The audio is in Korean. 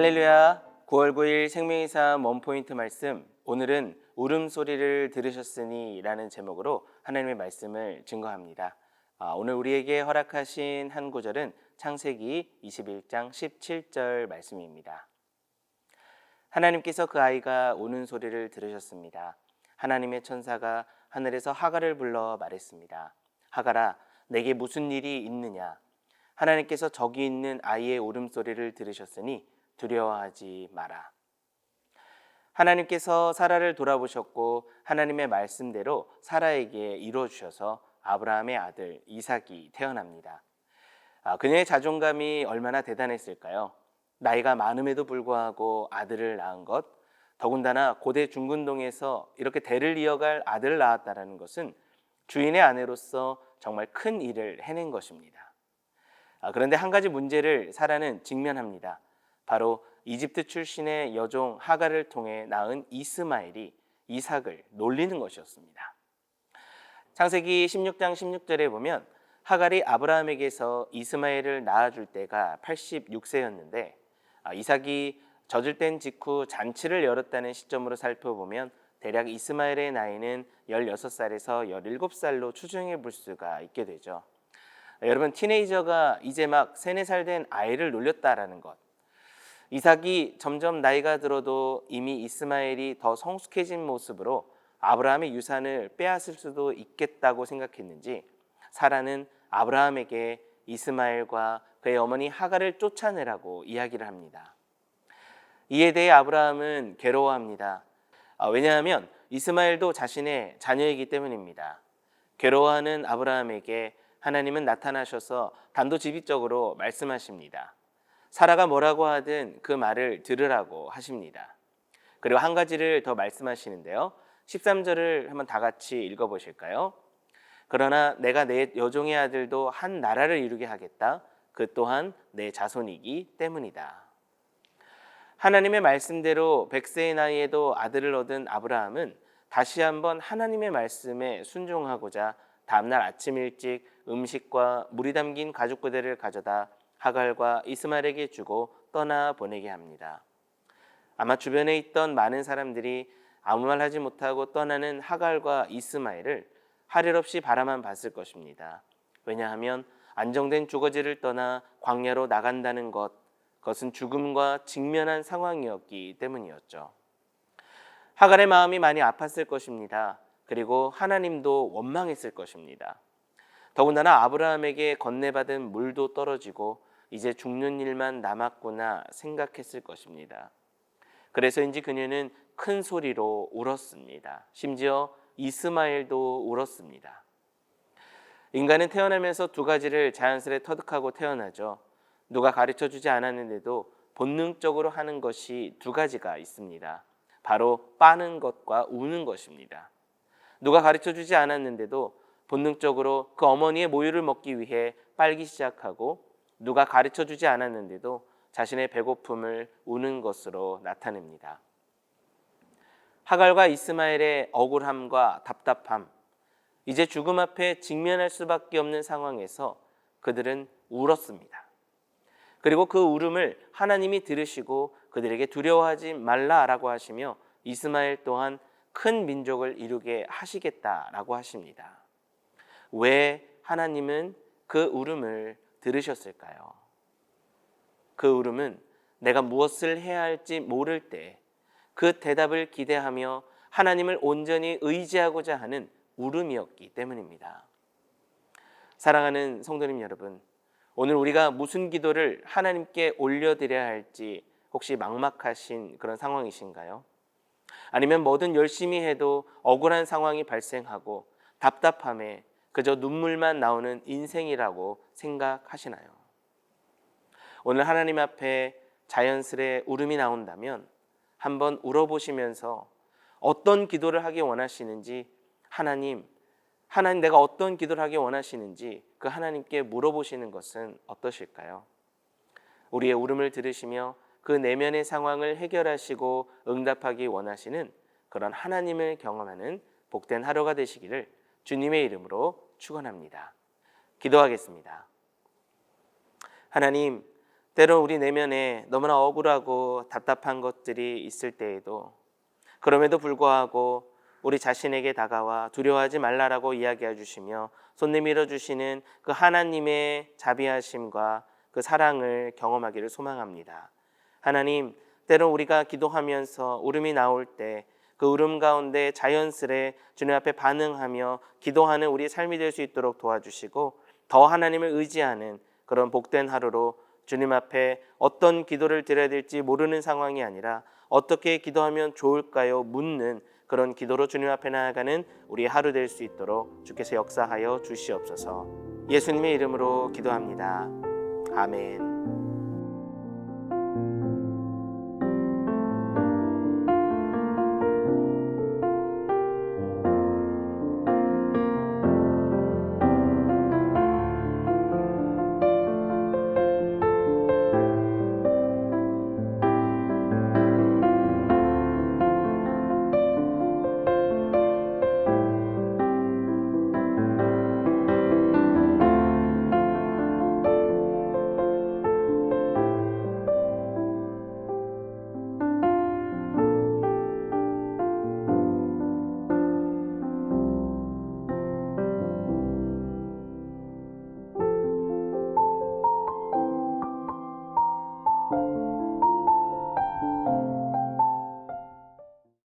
할렐루야. 9월 9일 생명의 삶 원포인트 말씀, 오늘은 울음소리를 들으셨으니 라는 제목으로 하나님의 말씀을 증거합니다. 오늘 우리에게 허락하신 한 구절은 창세기 21장 17절 말씀입니다. 하나님께서 그 아이가 우는 소리를 들으셨습니다. 하나님의 천사가 하늘에서 하갈을 불러 말했습니다. 하갈아, 내게 무슨 일이 있느냐? 하나님께서 저기 있는 아이의 울음소리를 들으셨으니 두려워하지 마라. 하나님께서 사라를 돌아보셨고 하나님의 말씀대로 사라에게 이루어주셔서 아브라함의 아들 이삭이 태어납니다. 그녀의 자존감이 얼마나 대단했을까요? 나이가 많음에도 불구하고 아들을 낳은 것, 더군다나 고대 중근동에서 이렇게 대를 이어갈 아들을 낳았다는 것은 주인의 아내로서 정말 큰 일을 해낸 것입니다. 그런데 한 가지 문제를 사라는 직면합니다. 바로 이집트 출신의 여종 하갈을 통해 낳은 이스마엘이 이삭을 놀리는 것이었습니다. 창세기 16장 16절에 보면 하갈이 아브라함에게서 이스마엘을 낳아줄 때가 86세였는데 이삭이 젖을 뗀 직후 잔치를 열었다는 시점으로 살펴보면 대략 이스마엘의 나이는 16살에서 17살로 추정해 볼 수가 있게 되죠. 여러분, 티네이저가 이제 막 3, 4살 된 아이를 놀렸다라는 것, 이삭이 점점 나이가 들어도 이미 이스마엘이 더 성숙해진 모습으로 아브라함의 유산을 빼앗을 수도 있겠다고 생각했는지 사라는 아브라함에게 이스마엘과 그의 어머니 하갈을 쫓아내라고 이야기를 합니다. 이에 대해 아브라함은 괴로워합니다. 왜냐하면 이스마엘도 자신의 자녀이기 때문입니다. 괴로워하는 아브라함에게 하나님은 나타나셔서 단도직입적으로 말씀하십니다. 사라가 뭐라고 하든 그 말을 들으라고 하십니다. 그리고 한 가지를 더 말씀하시는데요. 13절을 한번 다 같이 읽어보실까요? 그러나 내가 내 여종의 아들도 한 나라를 이루게 하겠다. 그 또한 내 자손이기 때문이다. 하나님의 말씀대로 100세의 나이에도 아들을 얻은 아브라함은 다시 한번 하나님의 말씀에 순종하고자 다음날 아침 일찍 음식과 물이 담긴 가죽 부대를 가져다 하갈과 이스마엘에게 주고 떠나 보내게 합니다. 아마 주변에 있던 많은 사람들이 아무 말 하지 못하고 떠나는 하갈과 이스마엘을 할 일 없이 바라만 봤을 것입니다. 왜냐하면 안정된 주거지를 떠나 광야로 나간다는 그것은 죽음과 직면한 상황이었기 때문이었죠. 하갈의 마음이 많이 아팠을 것입니다. 그리고 하나님도 원망했을 것입니다. 더군다나 아브라함에게 건네받은 물도 떨어지고 이제 죽는 일만 남았구나 생각했을 것입니다. 그래서인지 그녀는 큰 소리로 울었습니다. 심지어 이스마엘도 울었습니다. 인간은 태어나면서 두 가지를 자연스레 터득하고 태어나죠. 누가 가르쳐주지 않았는데도 본능적으로 하는 것이 두 가지가 있습니다. 바로 빠는 것과 우는 것입니다. 누가 가르쳐주지 않았는데도 본능적으로 그 어머니의 모유를 먹기 위해 빨기 시작하고 누가 가르쳐주지 않았는데도 자신의 배고픔을 우는 것으로 나타냅니다. 하갈과 이스마엘의 억울함과 답답함, 이제 죽음 앞에 직면할 수밖에 없는 상황에서 그들은 울었습니다. 그리고 그 울음을 하나님이 들으시고 그들에게 두려워하지 말라라고 하시며 이스마엘 또한 큰 민족을 이루게 하시겠다라고 하십니다. 왜 하나님은 그 울음을 들으셨을까요? 그 울음은 내가 무엇을 해야 할지 모를 때 그 대답을 기대하며 하나님을 온전히 의지하고자 하는 울음이었기 때문입니다. 사랑하는 성도님 여러분, 오늘 우리가 무슨 기도를 하나님께 올려드려야 할지 혹시 막막하신 그런 상황이신가요? 아니면 뭐든 열심히 해도 억울한 상황이 발생하고 답답함에 그저 눈물만 나오는 인생이라고 생각하시나요? 오늘 하나님 앞에 자연스레 울음이 나온다면 한번 울어보시면서 어떤 기도를 하기 원하시는지 하나님 내가 어떤 기도를 하기 원하시는지 그 하나님께 물어보시는 것은 어떠실까요? 우리의 울음을 들으시며 그 내면의 상황을 해결하시고 응답하기 원하시는 그런 하나님을 경험하는 복된 하루가 되시기를 주님의 이름으로 축원합니다. 기도하겠습니다. 하나님, 때로 우리 내면에 너무나 억울하고 답답한 것들이 있을 때에도 그럼에도 불구하고 우리 자신에게 다가와 두려워하지 말라라고 이야기해 주시며 손 내밀어 주시는 그 하나님의 자비하심과 그 사랑을 경험하기를 소망합니다. 하나님, 때로 우리가 기도하면서 울음이 나올 때 그 울음 가운데 자연스레 주님 앞에 반응하며 기도하는 우리의 삶이 될 수 있도록 도와주시고 더 하나님을 의지하는 그런 복된 하루로 주님 앞에 어떤 기도를 드려야 될지 모르는 상황이 아니라 어떻게 기도하면 좋을까요? 묻는 그런 기도로 주님 앞에 나아가는 우리 하루 될 수 있도록 주께서 역사하여 주시옵소서. 예수님의 이름으로 기도합니다. 아멘.